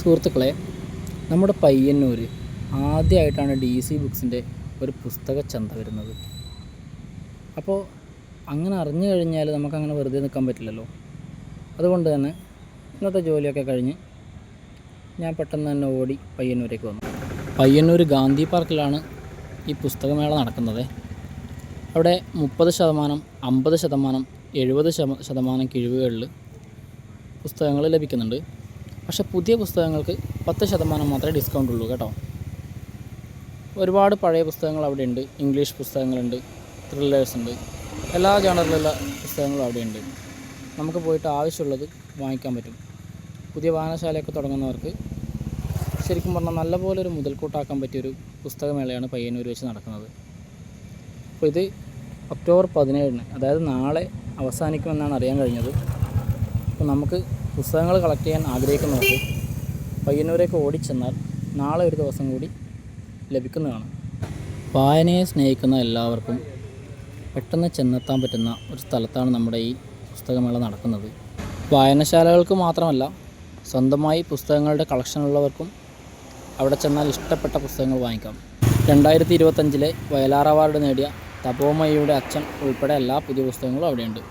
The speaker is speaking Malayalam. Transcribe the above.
സുഹൃത്തുക്കളെ, നമ്മുടെ പയ്യന്നൂർ ആദ്യമായിട്ടാണ് DC ബുക്സിൻ്റെ ഒരു പുസ്തക ചന്ത വരുന്നത്. അപ്പോൾ അങ്ങനെ അറിഞ്ഞു കഴിഞ്ഞാൽ നമുക്കങ്ങനെ വെറുതെ നിൽക്കാൻ പറ്റില്ലല്ലോ. അതുകൊണ്ട് തന്നെ ഇന്നത്തെ ജോലിയൊക്കെ കഴിഞ്ഞ് ഞാൻ പെട്ടെന്ന് തന്നെ ഓടി പയ്യന്നൂരേക്ക് വന്നു. പയ്യന്നൂർ ഗാന്ധി പാർക്കിലാണ് ഈ പുസ്തകമേള നടക്കുന്നത്. അവിടെ 30%, 50%, 70% കിഴിവുകളിൽ പുസ്തകങ്ങൾ ലഭിക്കുന്നുണ്ട്. പക്ഷേ പുതിയ പുസ്തകങ്ങൾക്ക് 10% മാത്രമേ ഡിസ്കൗണ്ട് ഉള്ളൂ കേട്ടോ. ഒരുപാട് പഴയ പുസ്തകങ്ങൾ അവിടെയുണ്ട്. ഇംഗ്ലീഷ് പുസ്തകങ്ങളുണ്ട്, ത്രില്ലേഴ്സ് ഉണ്ട്, എല്ലാ ജേണറിലുള്ള പുസ്തകങ്ങളും അവിടെയുണ്ട്. നമുക്ക് പോയിട്ട് ആവശ്യമുള്ളത് വാങ്ങിക്കാൻ പറ്റും. പുതിയ വായനശാലയൊക്കെ തുടങ്ങുന്നവർക്ക് ശരിക്കും പറഞ്ഞാൽ നല്ലപോലെ ഒരു മുതൽക്കൂട്ടാക്കാൻ പറ്റിയൊരു പുസ്തകമേളയാണ് പയ്യന്നൂർ വെച്ച് നടക്കുന്നത്. അപ്പോൾ ഇത് ഒക്ടോബർ 17, അതായത് നാളെ അവസാനിക്കുമെന്നാണ് അറിയാൻ കഴിഞ്ഞത്. അപ്പോൾ നമുക്ക് പുസ്തകങ്ങൾ കളക്ട് ചെയ്യാൻ ആഗ്രഹിക്കുന്നവർക്ക് പയ്യന്നൂരേക്ക് ഓടിച്ചെന്നാൽ നാളെ ഒരു ദിവസം കൂടി ലഭിക്കുന്നതാണ്. വായനയെ സ്നേഹിക്കുന്ന എല്ലാവർക്കും പെട്ടെന്ന് ചെന്നെത്താൻ പറ്റുന്ന ഒരു സ്ഥലത്താണ് നമ്മുടെ ഈ പുസ്തകമേള നടക്കുന്നത്. വായനശാലകൾക്ക് മാത്രമല്ല, സ്വന്തമായി പുസ്തകങ്ങളുടെ കളക്ഷനുള്ളവർക്കും അവിടെ ചെന്നാൽ ഇഷ്ടപ്പെട്ട പുസ്തകങ്ങൾ വാങ്ങിക്കാം. 2025 വയലാർ അവാർഡ് നേടിയ തപോമയിയുടെ അച്ഛൻ ഉൾപ്പെടെ എല്ലാ പുതിയ പുസ്തകങ്ങളും അവിടെയുണ്ട്.